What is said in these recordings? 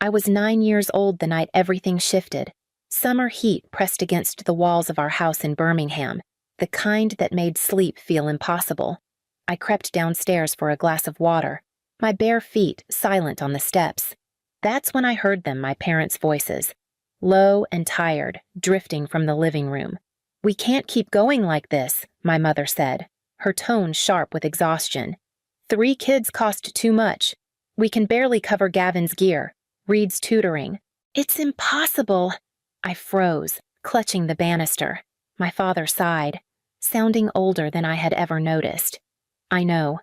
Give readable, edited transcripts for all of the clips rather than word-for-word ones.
I was 9 years old the night everything shifted. Summer heat pressed against the walls of our house in Birmingham, the kind that made sleep feel impossible. I crept downstairs for a glass of water, my bare feet silent on the steps. That's when I heard them, my parents' voices, low and tired, drifting from the living room. "We can't keep going like this," my mother said, her tone sharp with exhaustion. "3 kids cost too much. We can barely cover Gavin's gear, Reed's tutoring." "It's impossible." I froze, clutching the banister. My father sighed, sounding older than I had ever noticed. "I know.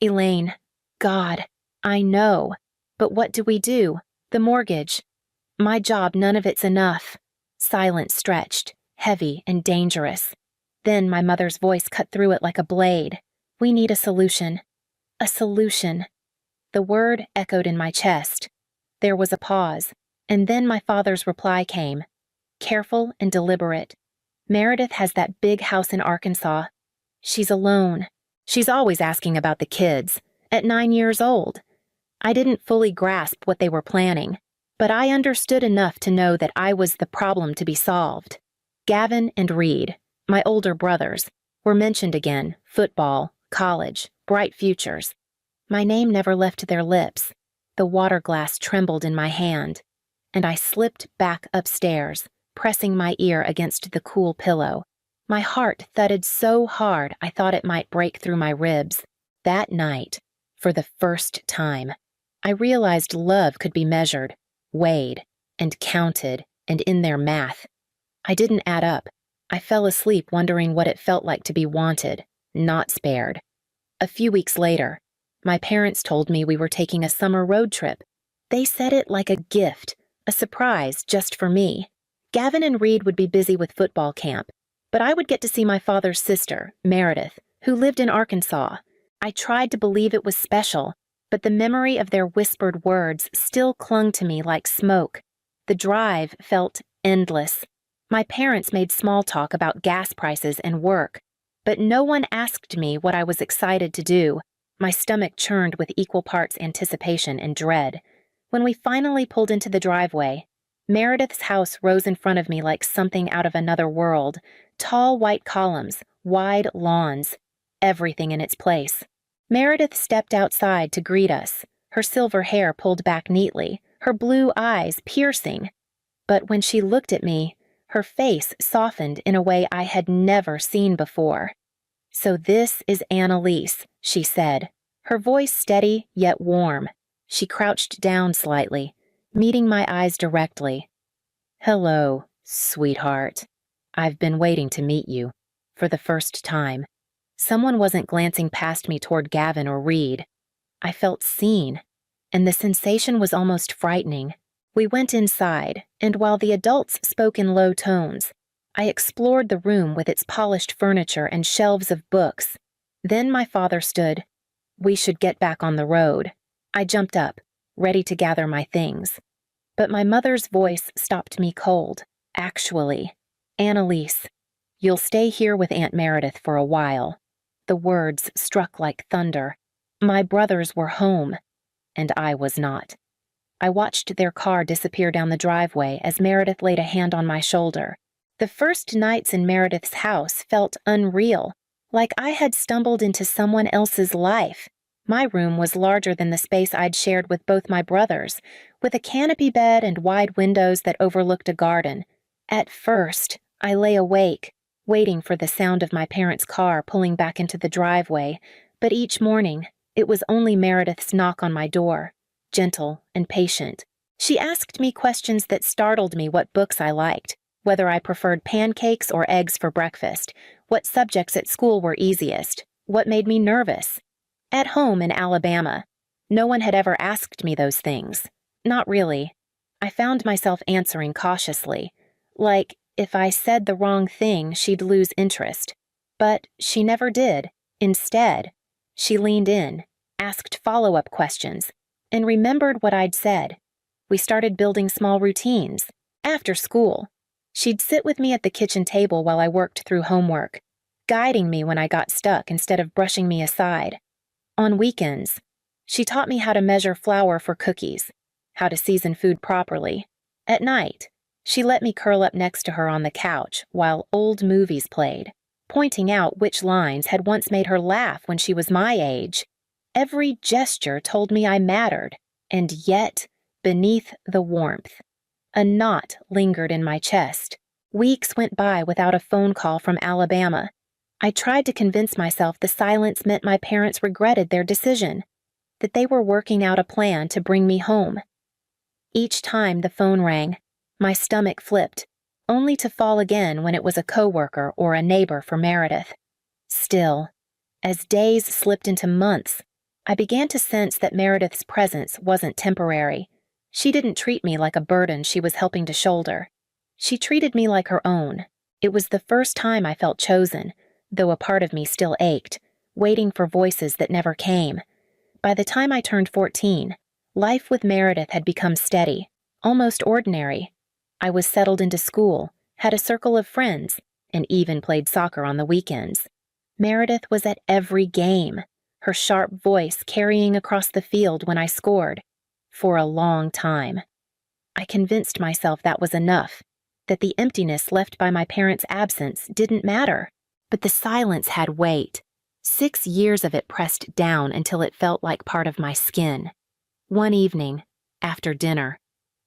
Elaine, God, I know. But what do we do? The mortgage. My job, none of it's enough." Silence stretched, heavy and dangerous. Then my mother's voice cut through it like a blade. "We need a solution. A solution." The word echoed in my chest. There was a pause, and then my father's reply came, careful and deliberate. "Meredith has that big house in Arkansas. She's alone. She's always asking about the kids, at 9 years old." I didn't fully grasp what they were planning, but I understood enough to know that I was the problem to be solved. Gavin and Reed, my older brothers, were mentioned again: football, college, bright futures. My name never left their lips. The water glass trembled in my hand, and I slipped back upstairs, pressing my ear against the cool pillow. My heart thudded so hard I thought it might break through my ribs. That night, for the first time, I realized love could be measured, weighed, and counted, and in their math. I didn't add up. I fell asleep wondering what it felt like to be wanted, not spared. A few weeks later, my parents told me we were taking a summer road trip. They said it like a gift, a surprise just for me. Gavin and Reed would be busy with football camp, but I would get to see my father's sister, Meredith, who lived in Arkansas. I tried to believe it was special, but the memory of their whispered words still clung to me like smoke. The drive felt endless. My parents made small talk about gas prices and work, but no one asked me what I was excited to do. My stomach churned with equal parts anticipation and dread. When we finally pulled into the driveway, Meredith's house rose in front of me like something out of another world. Tall white columns, wide lawns, everything in its place. Meredith stepped outside to greet us, her silver hair pulled back neatly, her blue eyes piercing. But when she looked at me, her face softened in a way I had never seen before. "So this is Annalise," she said, her voice steady yet warm. She crouched down slightly, meeting my eyes directly. "Hello, sweetheart. I've been waiting to meet you, for the first time." Someone wasn't glancing past me toward Gavin or Reed. I felt seen, and the sensation was almost frightening. We went inside, and while the adults spoke in low tones, I explored the room with its polished furniture and shelves of books. Then my father stood. "We should get back on the road." I jumped up, ready to gather my things. But my mother's voice stopped me cold. "Actually, Annalise, you'll stay here with Aunt Meredith for a while." The words struck like thunder. My brothers were home, and I was not. I watched their car disappear down the driveway as Meredith laid a hand on my shoulder. The first nights in Meredith's house felt unreal, like I had stumbled into someone else's life. My room was larger than the space I'd shared with both my brothers, with a canopy bed and wide windows that overlooked a garden. At first, I lay awake, waiting for the sound of my parents' car pulling back into the driveway, but each morning, it was only Meredith's knock on my door, gentle and patient. She asked me questions that startled me: what books I liked, whether I preferred pancakes or eggs for breakfast, what subjects at school were easiest, what made me nervous. At home in Alabama, no one had ever asked me those things. Not really. I found myself answering cautiously, like if I said the wrong thing, she'd lose interest. But she never did. Instead, she leaned in, asked follow-up questions, and remembered what I'd said. We started building small routines. After school, she'd sit with me at the kitchen table while I worked through homework, guiding me when I got stuck instead of brushing me aside. On weekends, she taught me how to measure flour for cookies, how to season food properly. At night, she let me curl up next to her on the couch while old movies played, pointing out which lines had once made her laugh when she was my age. Every gesture told me I mattered, and yet, beneath the warmth, a knot lingered in my chest. Weeks went by without a phone call from Alabama. I tried to convince myself the silence meant my parents regretted their decision, that they were working out a plan to bring me home. Each time the phone rang, my stomach flipped, only to fall again when it was a coworker or a neighbor for Meredith. Still, as days slipped into months, I began to sense that Meredith's presence wasn't temporary. She didn't treat me like a burden she was helping to shoulder. She treated me like her own. It was the first time I felt chosen, though a part of me still ached, waiting for voices that never came. By the time I turned 14, life with Meredith had become steady, almost ordinary. I was settled into school, had a circle of friends, and even played soccer on the weekends. Meredith was at every game, her sharp voice carrying across the field when I scored. For a long time. I convinced myself that was enough, that the emptiness left by my parents' absence didn't matter. But the silence had weight. 6 years of it pressed down until it felt like part of my skin. One evening, after dinner,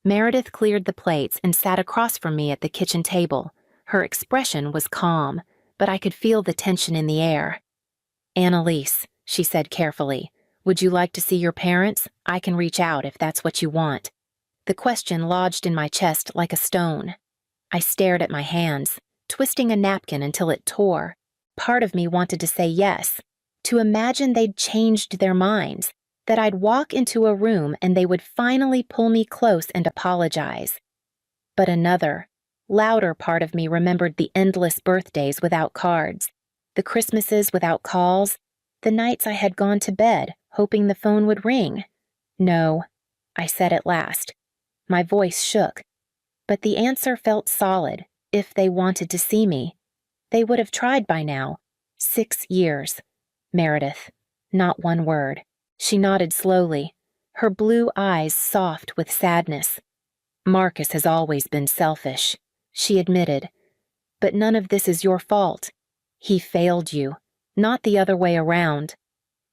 Meredith cleared the plates and sat across from me at the kitchen table. Her expression was calm, but I could feel the tension in the air. "Annalise," she said carefully, "would you like to see your parents? I can reach out if that's what you want." The question lodged in my chest like a stone. I stared at my hands, twisting a napkin until it tore. Part of me wanted to say yes, to imagine they'd changed their minds, that I'd walk into a room and they would finally pull me close and apologize. But another, louder part of me remembered the endless birthdays without cards, the Christmases without calls, the nights I had gone to bed, hoping the phone would ring. "No," I said at last. My voice shook, but the answer felt solid. If they wanted to see me, they would have tried by now. 6 years. Meredith. Not one word. She nodded slowly, her blue eyes soft with sadness. "Marcus has always been selfish," she admitted. "But none of this is your fault. He failed you, not the other way around."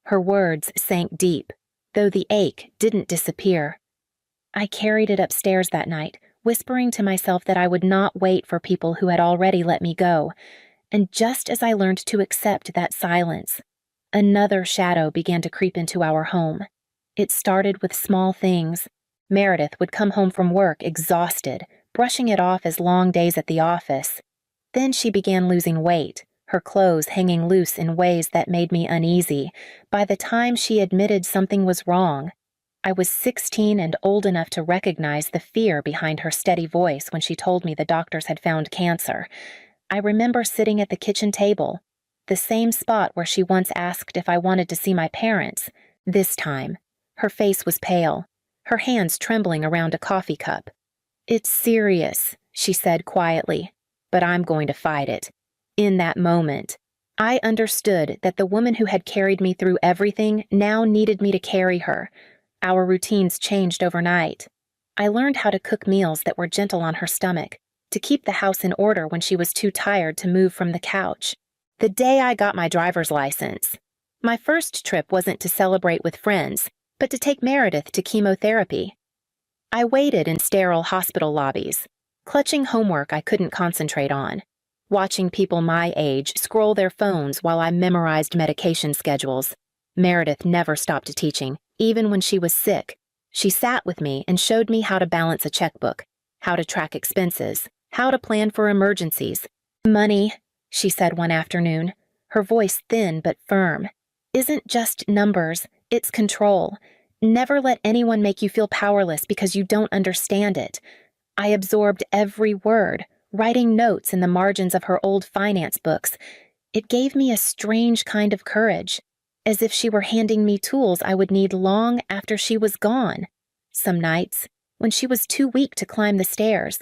Her words sank deep, though the ache didn't disappear. I carried it upstairs that night, whispering to myself that I would not wait for people who had already let me go. And just as I learned to accept that silence, another shadow began to creep into our home. It started with small things. Meredith would come home from work exhausted, brushing it off as long days at the office. Then she began losing weight, her clothes hanging loose in ways that made me uneasy. By the time she admitted something was wrong, I was 16 and old enough to recognize the fear behind her steady voice when she told me the doctors had found cancer. I remember sitting at the kitchen table, the same spot where she once asked if I wanted to see my parents. This time, her face was pale, her hands trembling around a coffee cup. "It's serious," she said quietly, "but I'm going to fight it." In that moment, I understood that the woman who had carried me through everything now needed me to carry her. Our routines changed overnight. I learned how to cook meals that were gentle on her stomach, to keep the house in order when she was too tired to move from the couch. The day I got my driver's license, my first trip wasn't to celebrate with friends, but to take Meredith to chemotherapy. I waited in sterile hospital lobbies, clutching homework I couldn't concentrate on, watching people my age scroll their phones while I memorized medication schedules. Meredith never stopped teaching, even when she was sick. She sat with me and showed me how to balance a checkbook, how to track expenses, how to plan for emergencies. "Money," she said one afternoon, her voice thin but firm, "isn't just numbers, it's control. Never let anyone make you feel powerless because you don't understand it." I absorbed every word, writing notes in the margins of her old finance books. It gave me a strange kind of courage, as if she were handing me tools I would need long after she was gone. Some nights, when she was too weak to climb the stairs,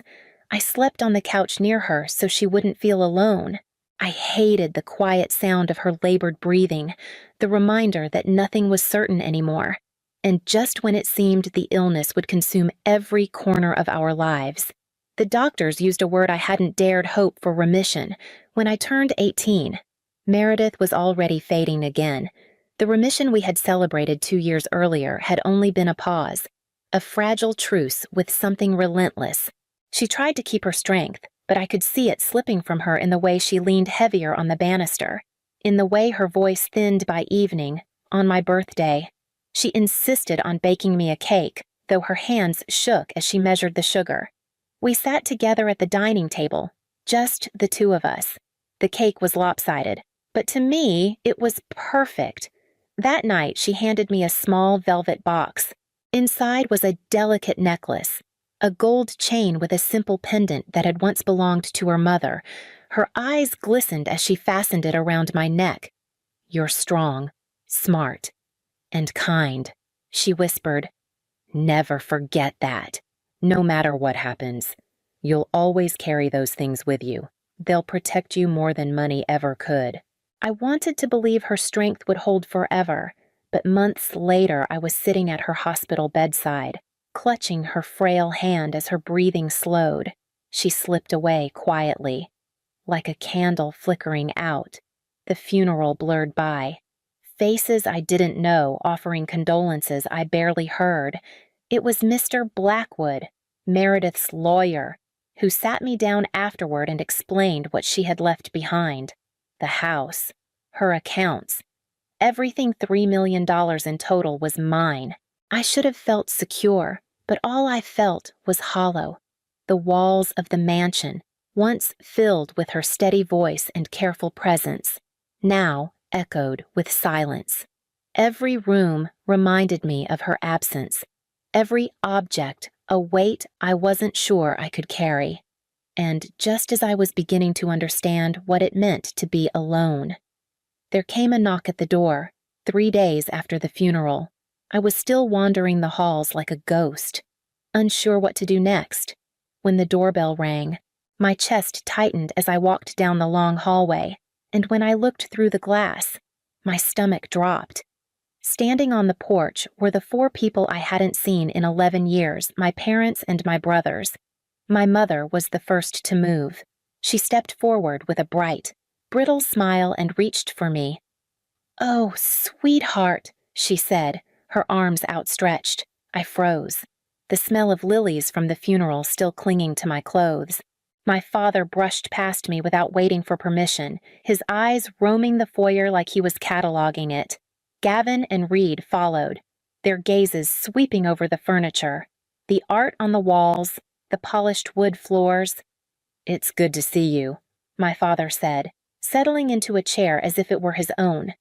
I slept on the couch near her so she wouldn't feel alone. I hated the quiet sound of her labored breathing, the reminder that nothing was certain anymore. and just when it seemed the illness would consume every corner of our lives. The doctors used a word I hadn't dared hope for: remission. When I turned 18, Meredith was already fading again. The remission we had celebrated 2 years earlier had only been a pause, a fragile truce with something relentless. She tried to keep her strength, but I could see it slipping from her in the way she leaned heavier on the banister, in the way her voice thinned by evening, on my birthday. She insisted on baking me a cake, though her hands shook as she measured the sugar. We sat together at the dining table, just the two of us. The cake was lopsided, but to me, it was perfect. That night, she handed me a small velvet box. Inside was a delicate necklace, a gold chain with a simple pendant that had once belonged to her mother. Her eyes glistened as she fastened it around my neck. "You're strong, smart, and kind," she whispered. "Never forget that. No matter what happens, you'll always carry those things with you. They'll protect you more than money ever could." I wanted to believe her strength would hold forever, but months later I was sitting at her hospital bedside, clutching her frail hand as her breathing slowed. She slipped away quietly, like a candle flickering out. The funeral blurred by. Faces I didn't know offering condolences I barely heard. It was Mr. Blackwood, Meredith's lawyer, who sat me down afterward and explained what she had left behind. The house, her accounts, everything $3 million in total was mine. I should have felt secure, but all I felt was hollow. The walls of the mansion, once filled with her steady voice and careful presence, now echoed with silence. Every room reminded me of her absence, every object a weight I wasn't sure I could carry. And just as I was beginning to understand what it meant to be alone, there came a knock at the door, 3 days after the funeral. I was still wandering the halls like a ghost, unsure what to do next. When the doorbell rang, my chest tightened as I walked down the long hallway, and when I looked through the glass, my stomach dropped. Standing on the porch were the 4 people I hadn't seen in 11 years, my parents and my brothers. My mother was the first to move. She stepped forward with a bright, brittle smile and reached for me. "Oh, sweetheart," she said, her arms outstretched. I froze, the smell of lilies from the funeral still clinging to my clothes. My father brushed past me without waiting for permission, his eyes roaming the foyer like he was cataloging it. Gavin and Reed followed, their gazes sweeping over the furniture, the art on the walls, the polished wood floors. "It's good to see you," my father said, settling into a chair as if it were his own.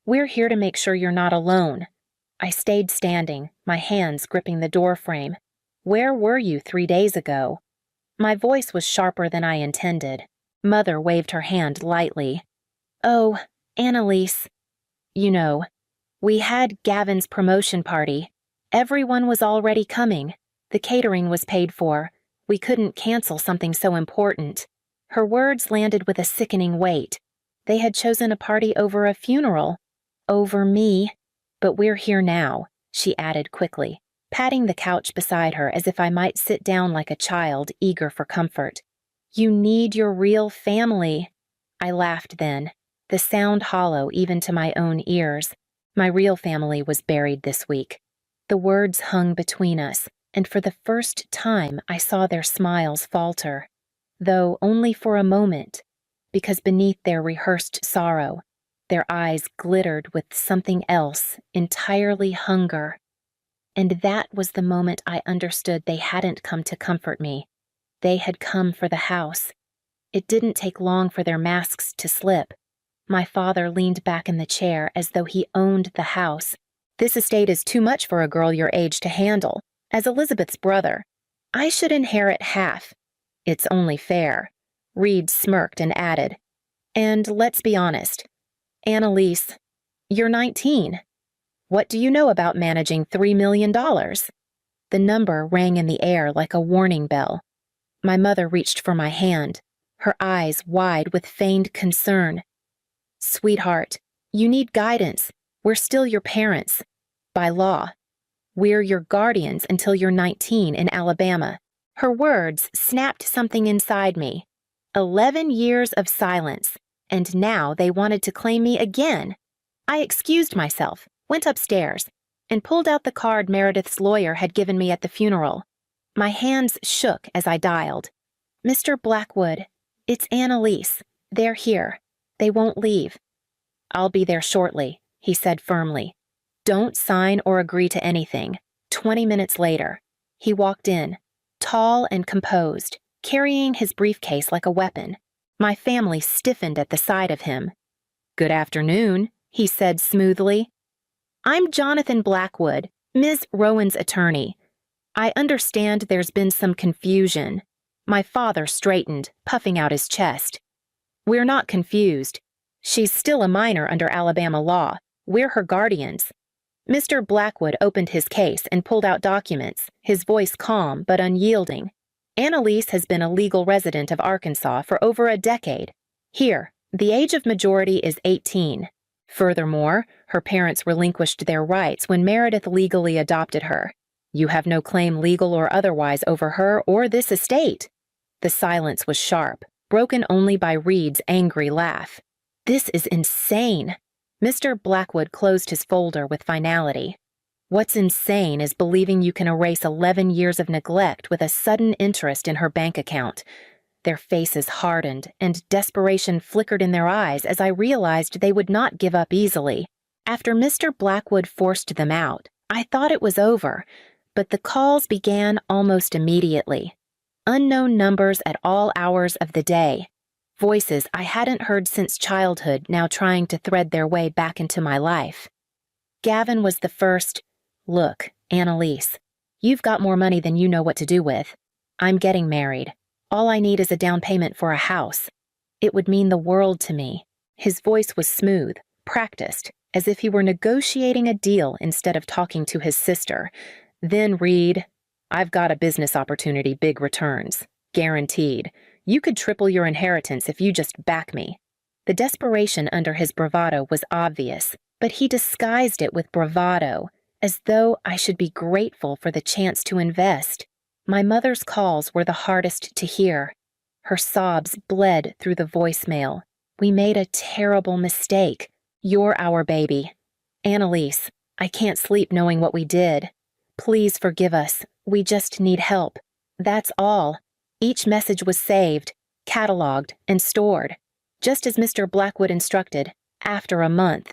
"We're here to make sure you're not alone." I stayed standing, my hands gripping the door frame. "Where were you 3 days ago?" My voice was sharper than I intended. Mother waved her hand lightly. "Oh, Annalise. You know, we had Gavin's promotion party. Everyone was already coming. The catering was paid for. We couldn't cancel something so important." Her words landed with a sickening weight. They had chosen a party over a funeral. Over me. "But we're here now," she added quickly, patting the couch beside her as if I might sit down like a child eager for comfort. "You need your real family." I laughed then, the sound hollow even to my own ears. My real family was buried this week. The words hung between us, and for the first time I saw their smiles falter, though only for a moment, because beneath their rehearsed sorrow, their eyes glittered with something else, entirely hunger. And that was the moment I understood they hadn't come to comfort me. They had come for the house. It didn't take long for their masks to slip. My father leaned back in the chair as though he owned the house. "This estate is too much for a girl your age to handle. As Elizabeth's brother, I should inherit half. It's only fair." Reed smirked and added, "And let's be honest. Annalise, you're 19. What do you know about managing $3 million? The number rang in the air like a warning bell. My mother reached for my hand, her eyes wide with feigned concern. "Sweetheart, you need guidance. We're still your parents. By law." We're your guardians until you're 19 in Alabama. Her words snapped something inside me. 11 years of silence, and now they wanted to claim me again. I excused myself, went upstairs, and pulled out the card Meredith's lawyer had given me at the funeral. My hands shook as I dialed. Mr. Blackwood, it's Annalise. They're here. They won't leave. I'll be there shortly, he said firmly. Don't sign or agree to anything. 20 minutes later, he walked in, tall and composed, carrying his briefcase like a weapon. My family stiffened at the sight of him. Good afternoon, he said smoothly. I'm Jonathan Blackwood, Ms. Rowan's attorney. I understand there's been some confusion. My father straightened, puffing out his chest. We're not confused. She's still a minor under Alabama law. We're her guardians. Mr. Blackwood opened his case and pulled out documents, his voice calm but unyielding. Annalise has been a legal resident of Arkansas for over a decade. Here, the age of majority is 18. Furthermore, her parents relinquished their rights when Meredith legally adopted her. You have no claim, legal or otherwise, over her or this estate. The silence was sharp, broken only by Reed's angry laugh. This is insane. Mr. Blackwood closed his folder with finality. What's insane is believing you can erase 11 years of neglect with a sudden interest in her bank account. Their faces hardened, and desperation flickered in their eyes as I realized they would not give up easily. After Mr. Blackwood forced them out, I thought it was over, but the calls began almost immediately. Unknown numbers at all hours of the day. Voices I hadn't heard since childhood now trying to thread their way back into my life. Gavin was the first. Look, Annalise, you've got more money than you know what to do with. I'm getting married. All I need is a down payment for a house. It would mean the world to me. His voice was smooth, practiced, as if he were negotiating a deal instead of talking to his sister. Then Reed, I've got a business opportunity, big returns. Guaranteed. You could triple your inheritance if you just back me. The desperation under his bravado was obvious, but he disguised it with bravado, as though I should be grateful for the chance to invest. My mother's calls were the hardest to hear. Her sobs bled through the voicemail. We made a terrible mistake. You're our baby. Annalise, I can't sleep knowing what we did. Please forgive us. We just need help. That's all. Each message was saved, cataloged, and stored, just as Mr. Blackwood instructed, after a month.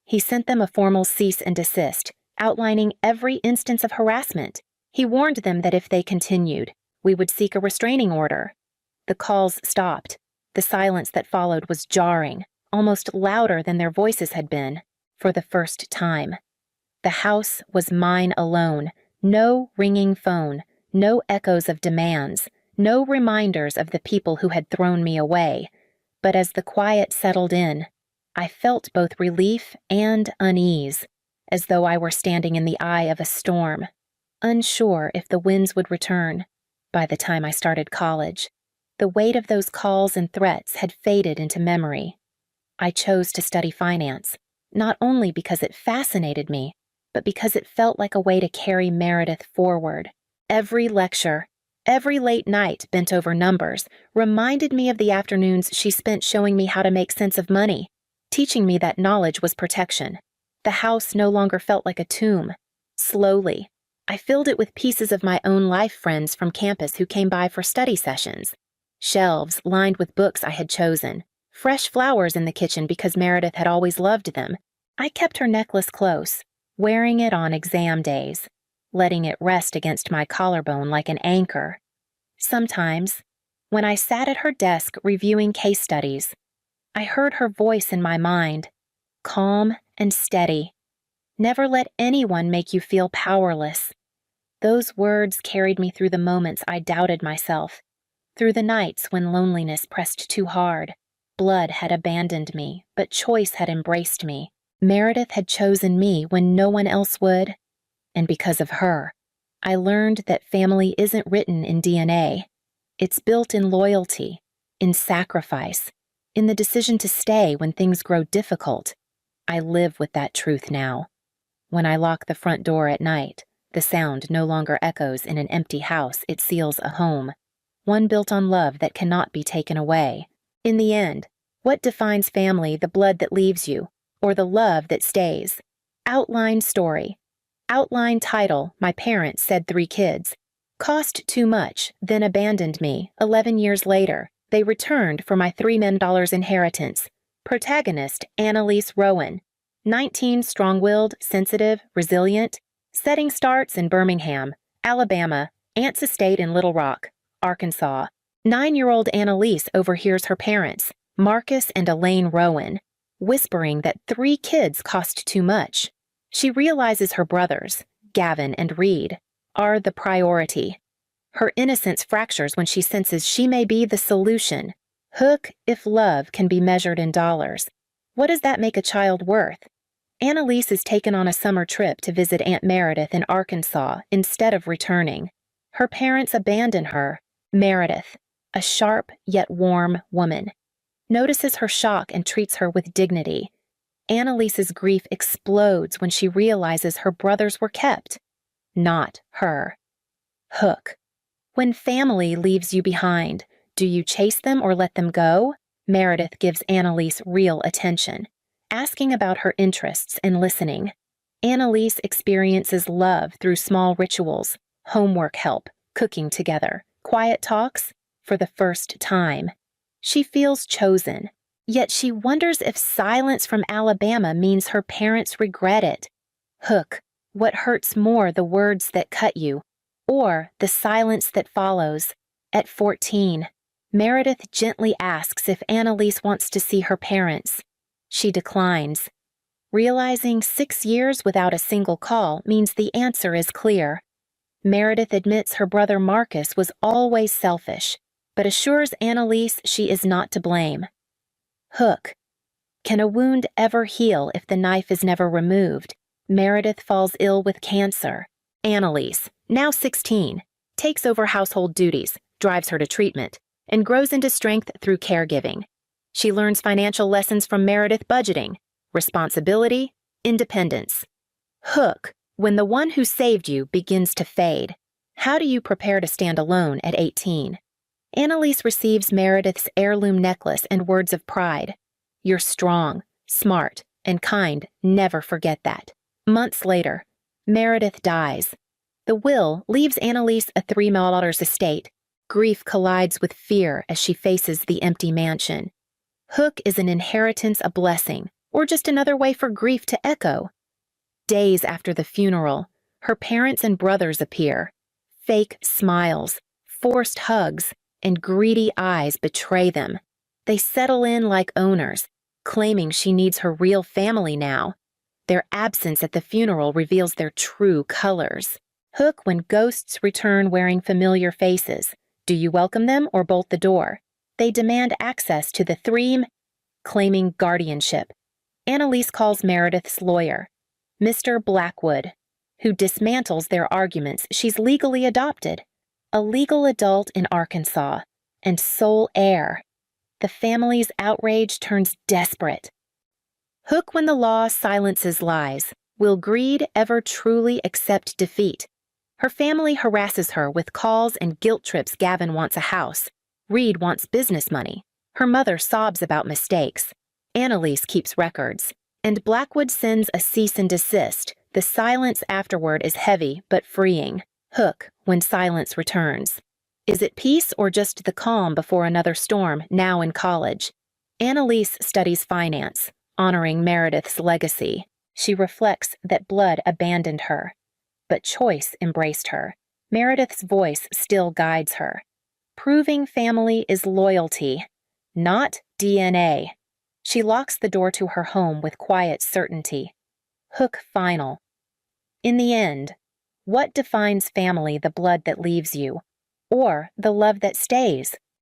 He sent them a formal cease and desist, outlining every instance of harassment. He warned them that if they continued, we would seek a restraining order. The calls stopped. The silence that followed was jarring, almost louder than their voices had been, for the first time. The house was mine alone. No ringing phone, no echoes of demands, no reminders of the people who had thrown me away. But as the quiet settled in, I felt both relief and unease, as though I were standing in the eye of a storm, unsure if the winds would return. By the time I started college, the weight of those calls and threats had faded into memory. I chose to study finance, not only because it fascinated me, but because it felt like a way to carry Meredith forward. Every lecture, every late night bent over numbers, reminded me of the afternoons she spent showing me how to make sense of money, teaching me that knowledge was protection. The house no longer felt like a tomb. Slowly, I filled it with pieces of my own life friends from campus who came by for study sessions. Shelves lined with books I had chosen. Fresh flowers in the kitchen because Meredith had always loved them. I kept her necklace close, wearing it on exam days, letting it rest against my collarbone like an anchor. Sometimes, when I sat at her desk reviewing case studies, I heard her voice in my mind, calm and steady. Never let anyone make you feel powerless. Those words carried me through the moments I doubted myself, through the nights when loneliness pressed too hard. Blood had abandoned me, but choice had embraced me. Meredith had chosen me when no one else would. And because of her, I learned that family isn't written in DNA. It's built in loyalty, in sacrifice, in the decision to stay when things grow difficult. I live with that truth now. When I lock the front door at night, The sound no longer echoes in an empty house, it seals a home, one built on love that cannot be taken away. In the end, what defines family, the blood that leaves you, or the love that stays? Outline story. Outline title, My parents said 3 kids. Cost too much, then abandoned me. 11 years later, they returned for my $3 million inheritance. Protagonist, Annalise Rowan. 19, strong-willed, sensitive, resilient. Setting starts in Birmingham, Alabama, Aunt's estate in Little Rock, Arkansas. 9-year-old Annalise overhears her parents, Marcus and Elaine Rowan, whispering that 3 kids cost too much. She realizes her brothers, Gavin and Reed, are the priority. Her innocence fractures when she senses she may be the solution. Hook, if love can be measured in dollars. What does that make a child worth? Annalise is taken on a summer trip to visit Aunt Meredith in Arkansas instead of returning. Her parents abandon her. Meredith, a sharp yet warm woman, notices her shock and treats her with dignity. Annalise's grief explodes when she realizes her brothers were kept, not her. Hook. When family leaves you behind, do you chase them or let them go? Meredith gives Annalise real attention, asking about her interests and listening. Annalise experiences love through small rituals, homework help, cooking together, quiet talks, for the first time. She feels chosen, yet she wonders if silence from Alabama means her parents regret it. Hook. What hurts more, the words that cut you, or the silence that follows? At 14, Meredith gently asks if Annalise wants to see her parents. She declines. Realizing 6 years without a single call means the answer is clear. Meredith admits her brother Marcus was always selfish, but assures Annalise she is not to blame. Hook. Can a wound ever heal if the knife is never removed? Meredith falls ill with cancer. Annalise, now 16, takes over household duties, drives her to treatment, and grows into strength through caregiving. She learns financial lessons from Meredith: budgeting, responsibility, independence. Hook. When the one who saved you begins to fade, how do you prepare to stand alone at 18? Annalise receives Meredith's heirloom necklace and words of pride. You're strong, smart, and kind. Never forget that. Months later, Meredith dies. The will leaves Annalise a $3 million estate. Grief collides with fear as she faces the empty mansion. Hook, is an inheritance a blessing, or just another way for grief to echo? Days after the funeral, her parents and brothers appear. Fake smiles, forced hugs, and greedy eyes betray them. They settle in like owners, claiming she needs her real family now. Their absence at the funeral reveals their true colors. Hook. When ghosts return wearing familiar faces, do you welcome them or bolt the door? They demand access to the thream, claiming guardianship. Annalise calls Meredith's lawyer, Mr. Blackwood, who dismantles their arguments. She's legally adopted, a legal adult in Arkansas, and sole heir. The family's outrage turns desperate. Hook. When the law silences lies, will greed ever truly accept defeat? Her family harasses her with calls and guilt trips. Gavin wants a house. Reed wants business money. Her mother sobs about mistakes. Annalise keeps records. And Blackwood sends a cease and desist. The silence afterward is heavy but freeing. Hook. When silence returns. Is it peace or just the calm before another storm, now in college? Annalise studies finance, honoring Meredith's legacy. She reflects that blood abandoned her, but choice embraced her. Meredith's voice still guides her. Proving family is loyalty, not DNA. She locks the door to her home with quiet certainty. Hook. Final. In the end, what defines family, the blood that leaves you, or the love that stays?